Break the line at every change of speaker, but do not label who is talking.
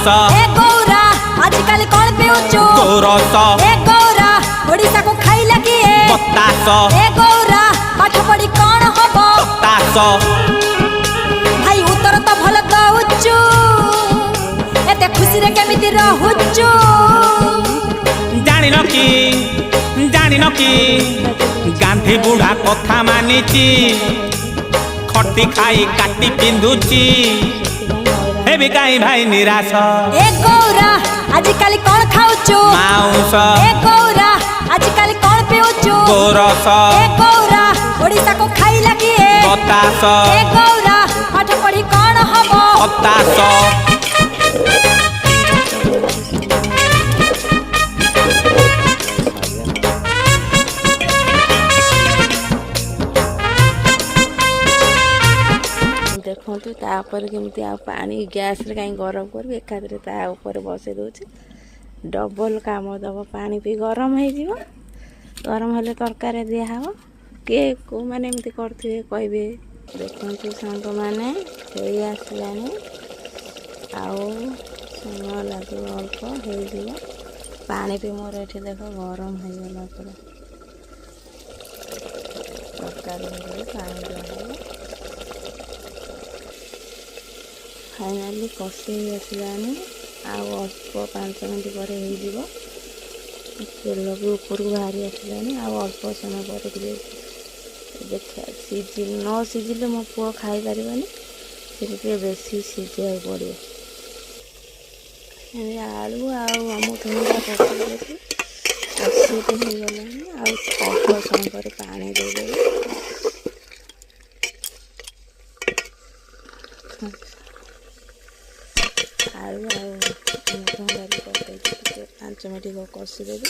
ए गौरा आजकल कौन पिउचु
गोरस
ए गौरा ओडिसा को खाइला किए
बतास
ए गौरा पाठ पढ़ी कौन हबो
बतास
भाई उतर तो भल दउचु एते खुशी रे केमिति रहुचु
जानिन कि गांधी बुढ़ा कथा मानिची खटी खाई काटी पिंधुची हेबी काई भाई निराश
ए गौरा आजकल कौन खाउचु
माउस
ए गौरा आजकल कौन पिउचु
गोरस
ए गौरा ओडिसा को खाइला किए
बतास
ए गौरा पाठ पढ़ी कौन हबो
बतास
देखु तापर केमती पानी गैस रे कहीं गरम कर एकादरे ता ऊपर बसई दूची डबल काम दब पानी भी गरम हो गरम हेले तरकारी दिहब किए को मैंने एमती करथिबे कहबे देखु सांग मैंने हो आसलानी आउ समय लगे अल्प हो पानी भी मोर ये देख गरम हो गला पूरा तरकारी पानी दिहब फाइनाली कषि आसलानी अल्प 5 मिनट पर हो तेल भी ऊपर को बाहरी आसलानी अल्प समय पर देखा सीझी न सीझिले मो पुआ खाई पारबानी से बेसी सीझा पड़े आलू आमुथुंडा पकड़ कषि हो गलानी अल्प समय पर पानी देदेवी आलू 5 मिनट कषि देवी